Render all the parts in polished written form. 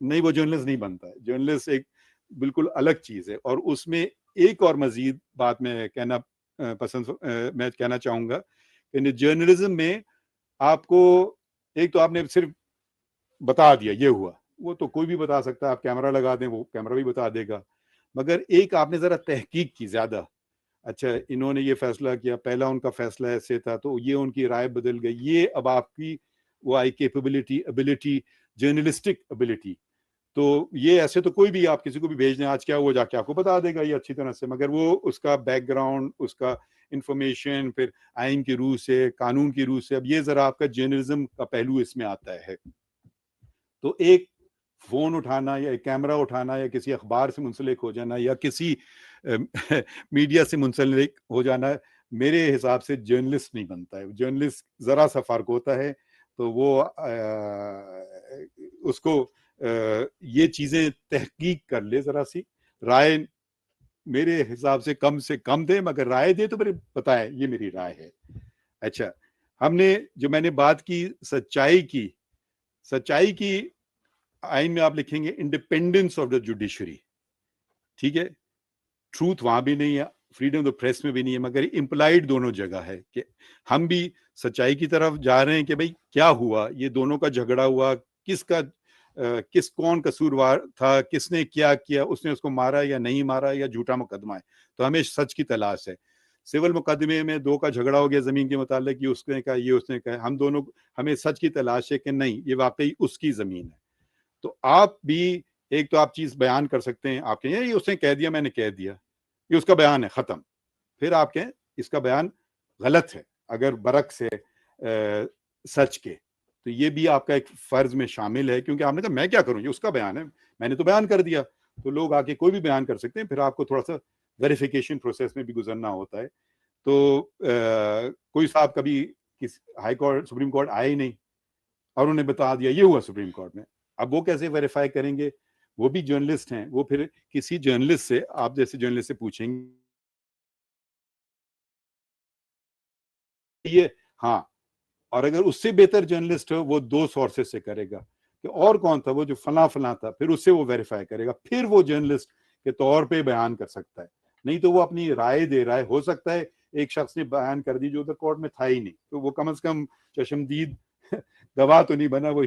نہیں وہ جرنلسٹ نہیں بنتا ہے. جرنلسٹ ایک بالکل الگ چیز ہے. اور اس میں ایک اور مزید بات میں کہنا میں کہنا چاہوں گا کہ جرنلزم میں آپ کو ایک تو آپ نے صرف بتا دیا یہ ہوا, وہ تو کوئی بھی بتا سکتا ہے, آپ کیمرہ لگا دیں وہ کیمرہ بھی بتا دے گا, مگر ایک آپ نے ذرا تحقیق کی زیادہ, اچھا انہوں نے یہ فیصلہ کیا, پہلا ان کا فیصلہ ایسے تھا تو یہ ان کی رائے بدل گئی, یہ اب آپ کی وہ آئی ایبلٹی جرنلسٹک ایبلٹی. تو یہ ایسے تو کوئی بھی آپ کسی کو بھی بھیج دیں آج کیا وہ جا کے آپ کو بتا دے گا یہ اچھی طرح سے, مگر وہ اس کا بیک گراؤنڈ, اس کا انفارمیشن, پھر آئین کی روح سے, قانون کی روح سے, اب یہ ذرا آپ کا جرنلزم کا پہلو اس میں آتا ہے. تو ایک فون اٹھانا یا ایک کیمرہ اٹھانا یا کسی اخبار سے منسلک ہو جانا یا کسی میڈیا سے منسلک ہو جانا میرے حساب سے جرنلسٹ نہیں بنتا ہے. جرنلسٹ ذرا سا فرق ہوتا ہے, تو وہ اس کو یہ چیزیں تحقیق کر لے, ذرا سی رائے میرے حساب سے کم دے, مگر رائے دے تو میرے بتائے یہ میری رائے ہے. اچھا, ہم نے جو میں نے بات کی سچائی کی آئین میں آپ لکھیں گے انڈیپینڈنس آف دا جوڈیشری, ٹھیک ہے, ٹروتھ وہاں بھی نہیں ہے, فریڈم آف پریس میں بھی نہیں ہے, مگر امپلائڈ دونوں جگہ ہے کہ ہم بھی سچائی کی طرف جا رہے ہیں کہ بھئی کیا ہوا, یہ دونوں کا جھگڑا ہوا, کون قصوروار تھا, کس نے کیا, اس نے اس کو مارا یا نہیں مارا یا جھوٹا مقدمہ ہے. تو ہمیں سچ کی تلاش ہے. سول مقدمے میں دو کا جھگڑا ہو گیا زمین کے متعلق, یہ اس نے کہا یہ اس نے کہا, ہمیں سچ کی تلاش ہے کہ نہیں یہ واقعی اس کی زمین ہے. تو آپ بھی ایک تو آپ چیز بیان کر سکتے ہیں, آپ کہیں یہ اس نے کہہ دیا میں نے کہہ دیا, یہ اس کا بیان ہے ختم. پھر آپ کہیں اس کا بیان غلط ہے اگر برعکس ہے سچ کے, تو یہ بھی آپ کا ایک فرض میں شامل ہے, کیونکہ آپ نے کہا میں کیا کروں, یہ اس کا بیان ہے, میں نے تو بیان کر دیا. تو لوگ آ کے کوئی بھی بیان کر سکتے ہیں, پھر آپ کو تھوڑا سا ویریفیکیشن پروسیس میں بھی گزرنا ہوتا ہے. تو کوئی صاحب کبھی ہائی کورٹ سپریم کورٹ آئے ہی نہیں اور انہیں بتا دیا یہ ہوا سپریم کورٹ میں, اب وہ کیسے ویریفائی کریں گے؟ وہ بھی جرنلسٹ ہیں, وہ پھر کسی جرنلسٹ سے, آپ جیسے جرنلسٹ سے پوچھیں گے یہ ہاں, اور اگر اس سے بہتر جرنلسٹ ہو وہ 2 سورسز سے کرے گا کہ اور کون تھا وہ جو فلاں تھا, پھر اس سے وہ ویریفائی کرے گا, پھر وہ جرنلسٹ کے طور پہ بیان کر سکتا ہے. نہیں تو وہ اپنی رائے دے رہا ہے, ہو سکتا ہے ایک شخص نے بیان کر دی جو ادھر کورٹ میں تھا ہی نہیں, تو وہ کم از کم چشمدید گواہ تو نہیں بنا, وہ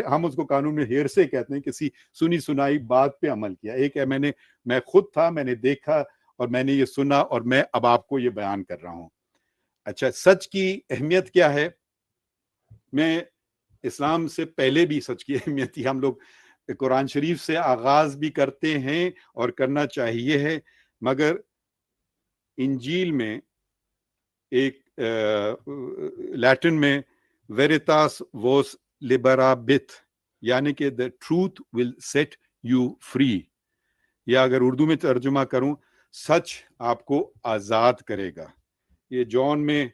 ہم اس کو قانون میں ہیر سے کہتے ہیں, کسی سنی سنائی بات پہ عمل کیا. ایک ہے میں خود تھا, میں نے دیکھا اور میں نے یہ سنا اور میں اب آپ کو یہ بیان کر رہا ہوں. اچھا, سچ کی اہمیت کیا ہے؟ میں اسلام سے پہلے بھی سچ کی اہمیت تھی, ہم لوگ قرآن شریف سے آغاز بھی کرتے ہیں اور کرنا چاہیے ہے, مگر انجیل میں ایک لیٹن میں ویریتاس ووس لبرابت, یعنی کہ the truth will set you free, یا اگر اردو میں ترجمہ کروں سچ آپ کو آزاد کرے گا. یہ جون میں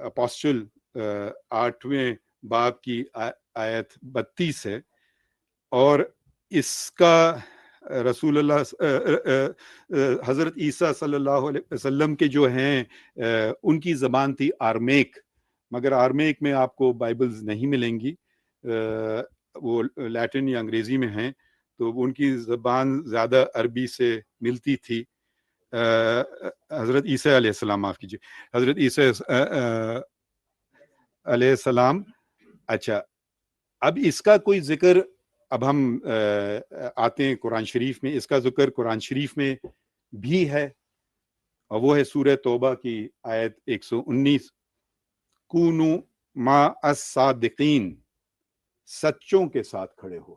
اپوسٹل 8ویں باب کی آیت 32 ہے, اور اس کا رسول اللہ حضرت عیسیٰ صلی اللہ علیہ وسلم کے جو ہیں ان کی زبان تھی آرمیک, مگر آرمیک میں آپ کو بائبلز نہیں ملیں گی, وہ لیٹن یا انگریزی میں ہیں, تو ان کی زبان زیادہ عربی سے ملتی تھی. حضرت عیسیٰ علیہ السلام, معاف کیجیے, حضرت عیسیٰ علیہ السلام. اچھا, اب اس کا کوئی ذکر, اب ہم آتے ہیں قرآن شریف میں, اس کا ذکر قرآن شریف میں بھی ہے, اور وہ ہے سورہ توبہ کی آیت 119, کونوا مع الصادقین, سچوں کے ساتھ کھڑے ہو.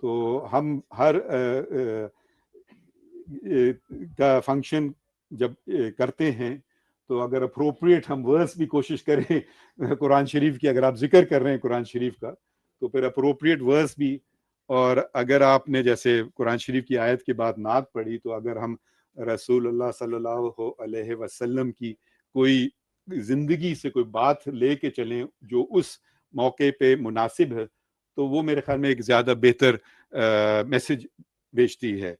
تو ہم ہر کا فنکشن جب کرتے ہیں تو اگر اپروپریٹ ہم ورس بھی کوشش کریں قرآن شریف کی, اگر آپ ذکر کر رہے ہیں قرآن شریف کا تو پھر اپروپریٹ ورس بھی, اور اگر آپ نے جیسے قرآن شریف کی آیت کے بعد نعت پڑھی, تو اگر ہم رسول اللہ صلی اللہ علیہ وسلم کی کوئی زندگی سے کوئی بات لے کے چلیں جو اس موقع پہ مناسب ہے, تو وہ میرے خیال میں ایک زیادہ بہتر میسج بیچتی ہے.